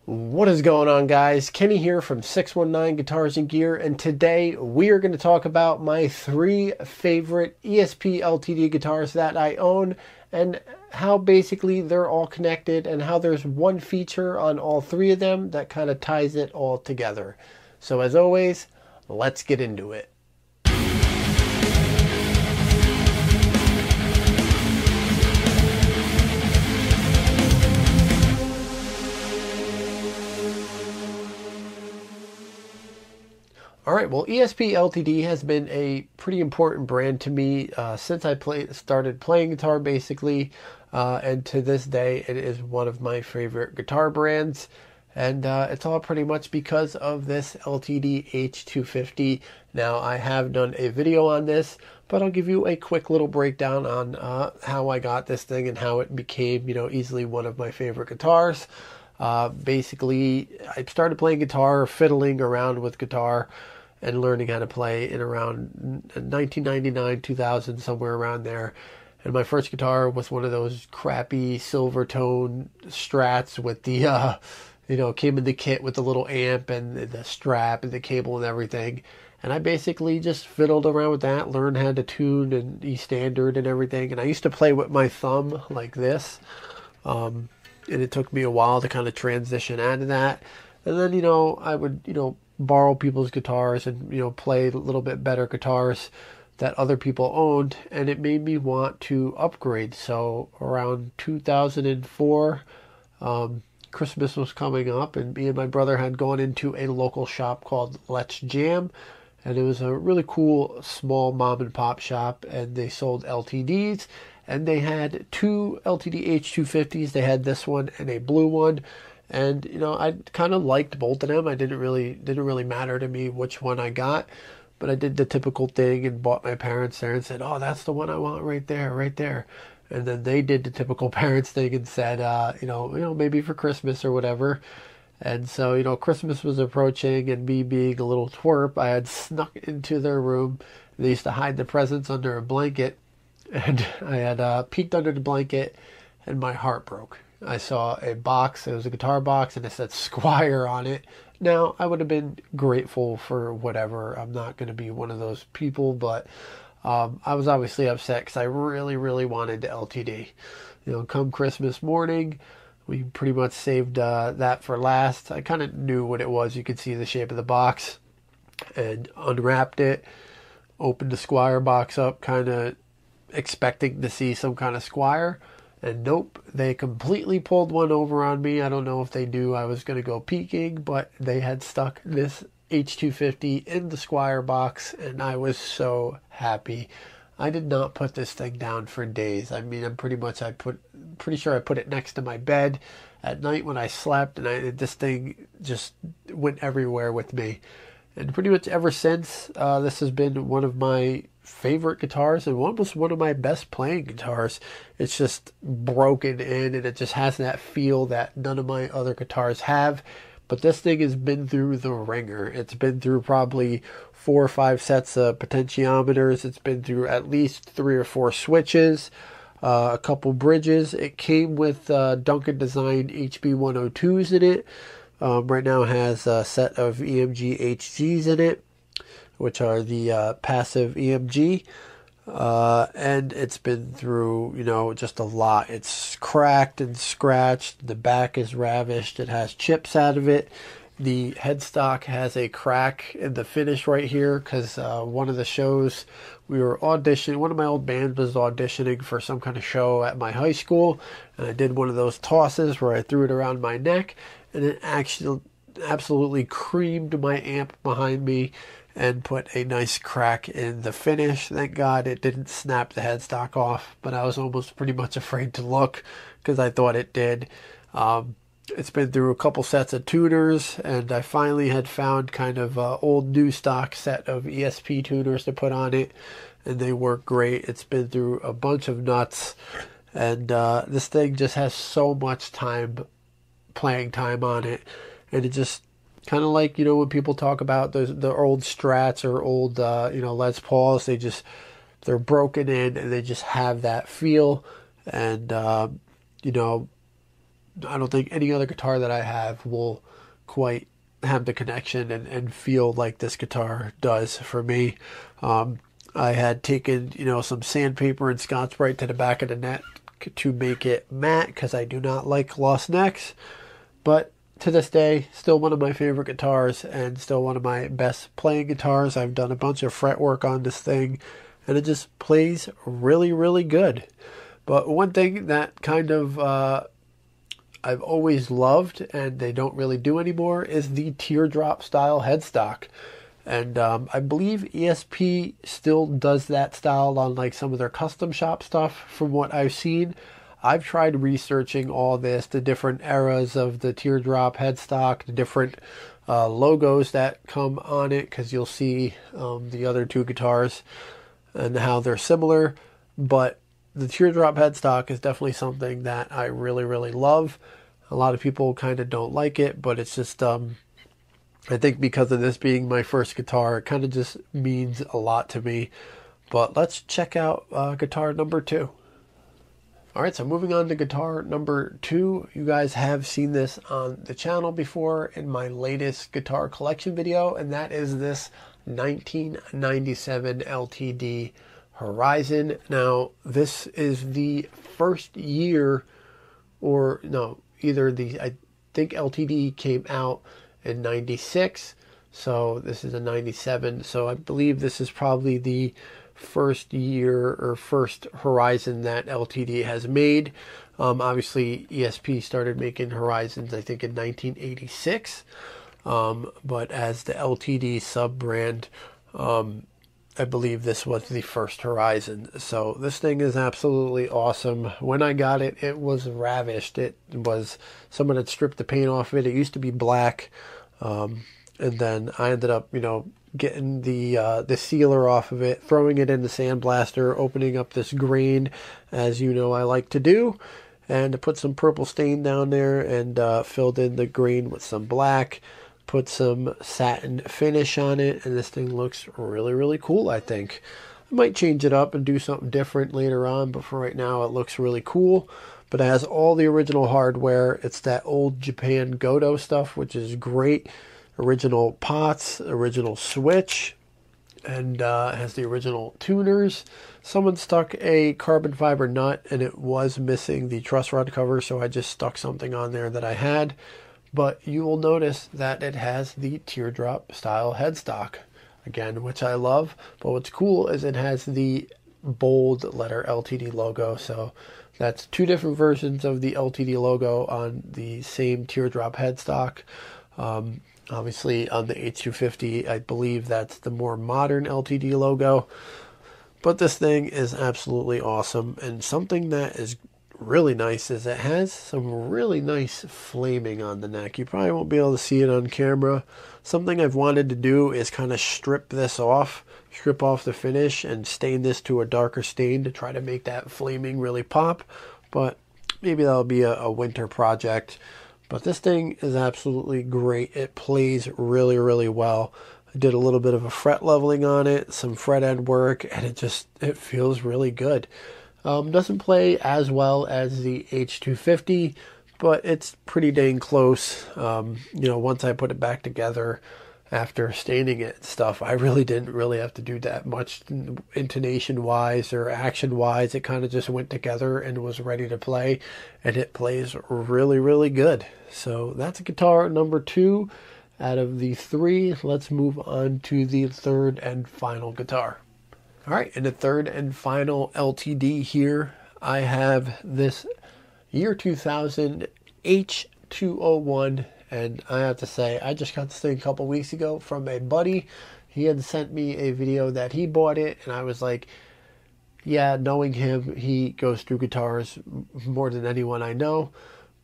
What is going on, guys? Kenny here from 619 Guitars and Gear, and today we are going to talk about my three favorite ESP Ltd guitars that I own and how basically they're all connected and how there's one feature on all three of them that kind of ties it all together. So as always, let's get into it. Alright, well, ESP Ltd has been a pretty important brand to me since I started playing guitar, basically, and to this day it is one of my favorite guitar brands, and it's all pretty much because of this LTD H250. Now, I have done a video on this, but I'll give you a quick little breakdown on how I got this thing and how it became, easily one of my favorite guitars. Basically, I started playing guitar, fiddling around with guitar, and learning how to play in around 1999, 2000, somewhere around there. And my first guitar was one of those crappy silver tone Strats with the, came in the kit with the little amp and the strap and the cable and everything. And I basically just fiddled around with that, learned how to tune and E standard and everything. And I used to play with my thumb like this. And it took me a while to kind of transition out of that. And then, I would, borrow people's guitars and, play a little bit better guitars that other people owned. And it made me want to upgrade. So around 2004, Christmas was coming up, and me and my brother had gone into a local shop called Let's Jam. And it was a really cool, small mom and pop shop, and they sold LTDs. And they had two LTD H250s. They had this one and a blue one. And, I kind of liked both of them. I didn't really matter to me which one I got. But I did the typical thing and bought my parents there and said, oh, that's the one I want right there, right there. And then they did the typical parents thing and said, maybe for Christmas or whatever. And so, Christmas was approaching, and me being a little twerp, I had snuck into their room. They used to hide the presents under a blanket. And I had peeked under the blanket, and my heart broke. I saw a box. It was a guitar box, and it said Squire on it. Now, I would have been grateful for whatever. I'm not going to be one of those people, but I was obviously upset because I really, really wanted the LTD. Come Christmas morning, we pretty much saved that for last. I kind of knew what it was. You could see the shape of the box, and unwrapped it, opened the Squire box up, kind of expecting to see some kind of Squire, and nope, they completely pulled one over on me. I don't know if they knew I was going to go peeking, but they had stuck this H250 in the Squire box, and I was so happy. I did not put this thing down for days. I mean, pretty sure I put it next to my bed at night when I slept, and this thing just went everywhere with me. And pretty much ever since, this has been one of my favorite guitars and almost one of my best playing guitars. It's just broken in, and it just has that feel that none of my other guitars have. But this thing has been through the ringer. It's been through probably 4 or 5 sets of potentiometers. It's been through at least 3 or 4 switches, a couple bridges. It came with Duncan Design HB102s in it. Right now it has a set of EMG HGs in it, which are the passive EMG, and it's been through, just a lot. It's cracked and scratched. The back is ravished. It has chips out of it. The headstock has a crack in the finish right here because one of the shows we were auditioning, one of my old bands was auditioning for some kind of show at my high school, and I did one of those tosses where I threw it around my neck, and it actually absolutely creamed my amp behind me and put a nice crack in the finish. Thank God it didn't snap the headstock off, but I was almost pretty much afraid to look because I thought it did. It's been through a couple sets of tuners, and I finally had found kind of an old new stock set of ESP tuners to put on it, and they work great. It's been through a bunch of nuts, and this thing just has so much playing time on it, and it just kind of like, when people talk about the old Strats or old, Les Pauls, they're broken in and they just have that feel. And, I don't think any other guitar that I have will quite have the connection and feel like this guitar does for me. I had taken, some sandpaper and Scotch-Brite to the back of the neck to make it matte because I do not like gloss necks. But to this day, still one of my favorite guitars and still one of my best playing guitars. I've done a bunch of fret work on this thing and it just plays really, really good. But one thing that kind of I've always loved and they don't really do anymore is the teardrop style headstock. And I believe ESP still does that style on like some of their custom shop stuff from what I've seen. I've tried researching all this, the different eras of the teardrop headstock, the different logos that come on it, because you'll see the other two guitars and how they're similar. But the teardrop headstock is definitely something that I really, really love. A lot of people kind of don't like it, but it's just, I think because of this being my first guitar, it kind of just means a lot to me. But let's check out guitar number 2. All right, so moving on to guitar number 2. You guys have seen this on the channel before in my latest guitar collection video, and that is this 1997 LTD Horizon. Now, this is the first year, or no, I think LTD came out in 96, so this is a 97, so I believe this is probably the first year or first Horizon that LTD has made. Obviously ESP started making Horizons I think in 1986, but as the LTD sub brand, I believe this was the first Horizon. So this thing is absolutely awesome. When I got it, it was ravished. It was, someone had stripped the paint off it. It used to be black, and then I ended up, getting the sealer off of it, throwing it in the sandblaster, opening up this grain, as you know I like to do, and to put some purple stain down there, and filled in the grain with some black, put some satin finish on it, and this thing looks really, really cool, I think. I might change it up and do something different later on, but for right now it looks really cool. But it has all the original hardware. It's that old Japan Godo stuff, which is great. Original pots, original switch, and has the original tuners. Someone stuck a carbon fiber nut and it was missing the truss rod cover, so I just stuck something on there that I had. But you will notice that it has the teardrop style headstock again, which I love. But what's cool is it has the bold letter LTD logo, so that's two different versions of the LTD logo on the same teardrop headstock. Obviously on the H250, I believe that's the more modern LTD logo. But this thing is absolutely awesome. And something that is really nice is it has some really nice flaming on the neck. You probably won't be able to see it on camera. Something I've wanted to do is kind of strip this off, strip off the finish and stain this to a darker stain to try to make that flaming really pop. But maybe that'll be a winter project. But this thing is absolutely great. It plays really, really well. I did a little bit of a fret leveling on it, some fret end work, and it feels really good. Doesn't play as well as the H250, but it's pretty dang close. Once I put it back together after staining it and stuff, I really didn't have to do that much intonation-wise or action-wise. It kind of just went together and was ready to play, and it plays really, really good. So that's guitar number 2 out of the 3. Let's move on to the third and final guitar. All right, in the third and final LTD here, I have this year 2000 H201. And I have to say, I just got this thing a couple weeks ago from a buddy. He had sent me a video that he bought it, and I was like, yeah, knowing him, he goes through guitars more than anyone I know.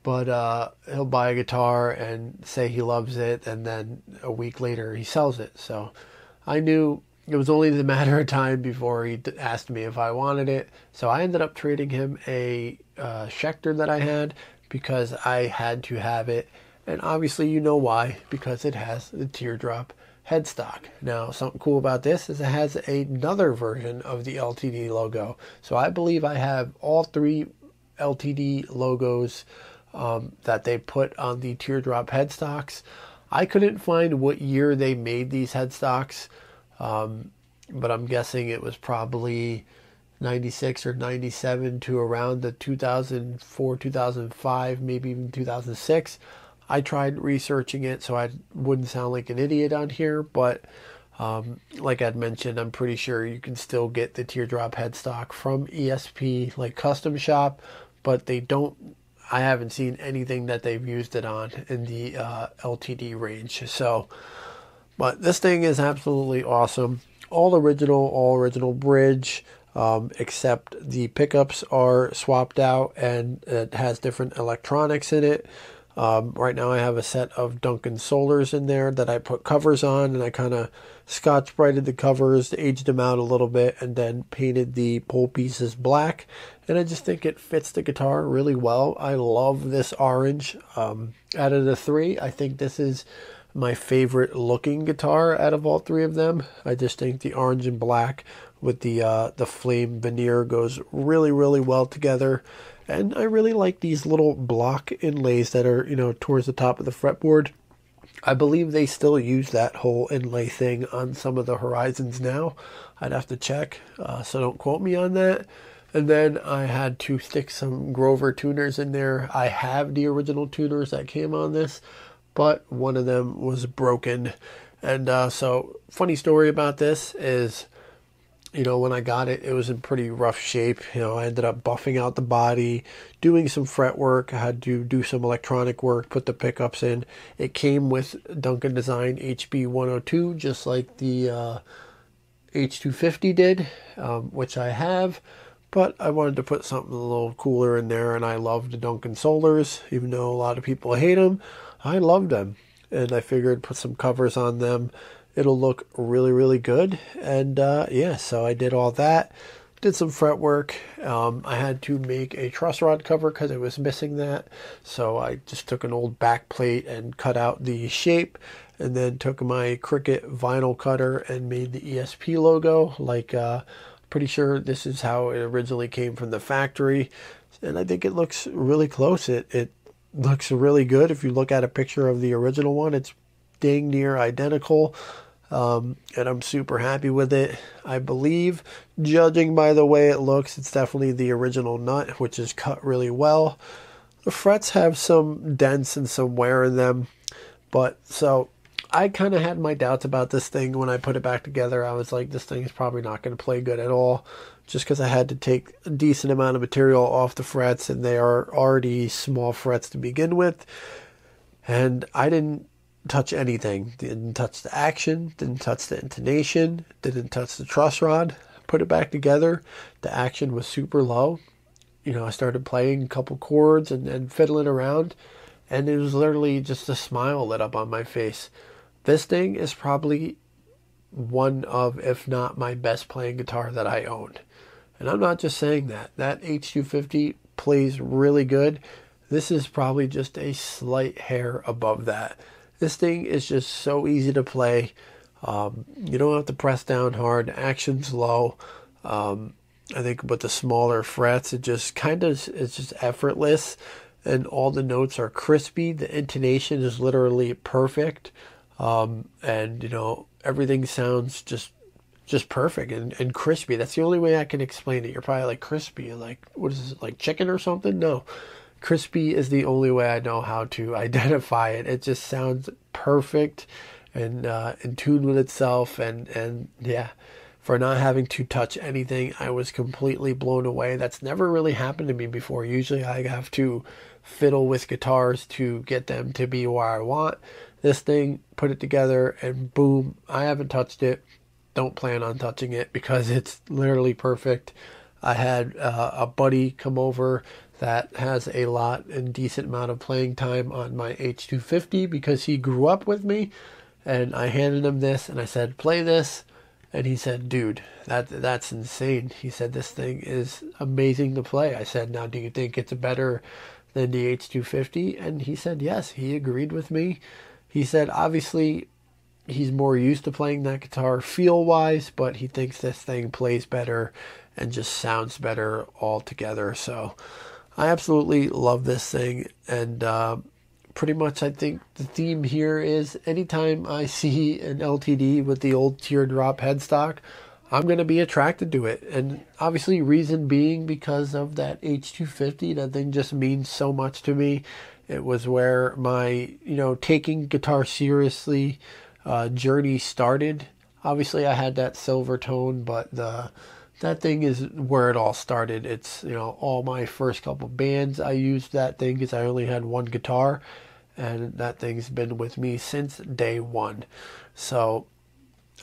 But he'll buy a guitar and say he loves it, and then a week later he sells it. So I knew it was only the matter of time before he asked me if I wanted it. So I ended up trading him a Schecter that I had because I had to have it. And obviously you know why, because it has the teardrop headstock. Now, something cool about this is it has another version of the LTD logo. So I believe I have all 3 LTD logos that they put on the teardrop headstocks. I couldn't find what year they made these headstocks, but I'm guessing it was probably 96 or 97 to around the 2004, 2005, maybe even 2006. I tried researching it so I wouldn't sound like an idiot on here, but like I'd mentioned, I'm pretty sure you can still get the teardrop headstock from ESP, like custom shop, but they don't, I haven't seen anything that they've used it on in the LTD range. So, but this thing is absolutely awesome. All original bridge, except the pickups are swapped out and it has different electronics in it. Right now I have a set of Duncan Solars in there that I put covers on, and I kind of Scotch-Brighted the covers, aged them out a little bit, and then painted the pole pieces black. And I just think it fits the guitar really well. I love this orange. Out of the three, I think this is my favorite looking guitar out of all three of them. I just think the orange and black with the flame veneer goes really, really well together. And I really like these little block inlays that are, you know, towards the top of the fretboard. I believe they still use that whole inlay thing on some of the Horizons now. I'd have to check, so don't quote me on that. And then I had to stick some Grover tuners in there. I have the original tuners that came on this, but one of them was broken. And so funny story about this is, you know, when I got it, it was in pretty rough shape. You know, I ended up buffing out the body, doing some fret work. I had to do some electronic work, put the pickups in. It came with Duncan Design HB102, just like the H250 did, which I have. But I wanted to put something a little cooler in there, and I love the Duncan Solars. Even though a lot of people hate them, I loved them. And I figured put some covers on them. It'll look really, really good. And yeah, so I did all that. Did some fret work. I had to make a truss rod cover because I was missing that. So I just took an old back plate and cut out the shape. And then took my Cricut vinyl cutter and made the ESP logo. Like, pretty sure this is how it originally came from the factory. And I think it looks really close. It looks really good. If you look at a picture of the original one, it's dang near identical. And I'm super happy with it. I believe, judging by the way it looks, it's definitely the original nut, which is cut really well. The frets have some dents and some wear in them, but so I kind of had my doubts about this thing when I put it back together. I was like, this thing is probably not going to play good at all, just because I had to take a decent amount of material off the frets, and they are already small frets to begin with. And I didn't touch anything. Didn't touch the action, didn't touch the intonation, didn't touch the truss rod. Put it back together. The action was super low. You know, I started playing a couple chords and fiddling around, and it was literally just a smile lit up on my face. This thing is probably one of, if not my best playing guitar that I owned. And I'm not just saying that. That H250 plays really good. This is probably just a slight hair above that. This thing is just so easy to play. You don't have to press down hard. Action's low. I think with the smaller frets, it just kind of it's just effortless, and all the notes are crispy. The intonation is literally perfect, and you know, everything sounds just perfect and crispy. That's the only way I can explain it. You're probably like, crispy, like what is it, like chicken or something? No. Crispy is the only way I know how to identify it. It just sounds perfect and in tune with itself. And yeah, for not having to touch anything, I was completely blown away. That's never really happened to me before. Usually I have to fiddle with guitars to get them to be where I want. This thing, put it together, and boom, I haven't touched it. Don't plan on touching it because it's literally perfect. I had a buddy come over that has a lot and decent amount of playing time on my H250 because he grew up with me, and I handed him this and I said, play this, and he said, dude, that's insane. He said, this thing is amazing to play. I said, now do you think it's better than the H250? And he said yes. He agreed with me. He said obviously he's more used to playing that guitar feel wise, but he thinks this thing plays better and just sounds better altogether. So I absolutely love this thing, and pretty much I think the theme here is anytime I see an LTD with the old teardrop headstock, I'm going to be attracted to it. And obviously reason being because of that H250. That thing just means so much to me. It was where my, taking guitar seriously journey started. Obviously I had that silver tone, but that thing is where it all started. It's, all my first couple bands I used that thing because I only had one guitar, and that thing's been with me since day one. So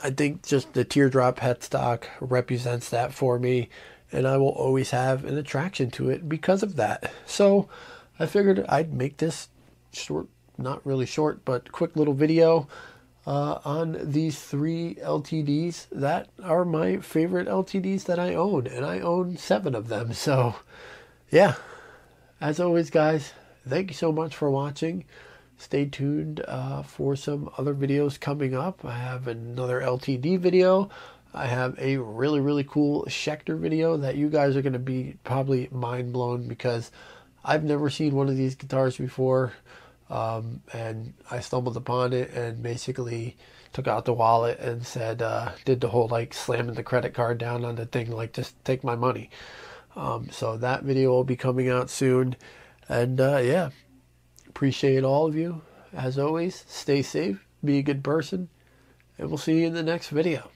I think just the teardrop headstock represents that for me, and I will always have an attraction to it because of that. So I figured I'd make this short, not really short, but quick little video on these 3 LTDs that are my favorite LTDs that I own, and I own 7 of them. So yeah, as always guys, thank you so much for watching. Stay tuned for some other videos coming up. I have another LTD video. I have a really cool Schecter video that you guys are going to be probably mind blown, because I've never seen one of these guitars before. And I stumbled upon it and basically took out the wallet and said, did the whole like slamming the credit card down on the thing, like just take my money. So that video will be coming out soon. And yeah, appreciate all of you. As always, stay safe, be a good person, and we'll see you in the next video.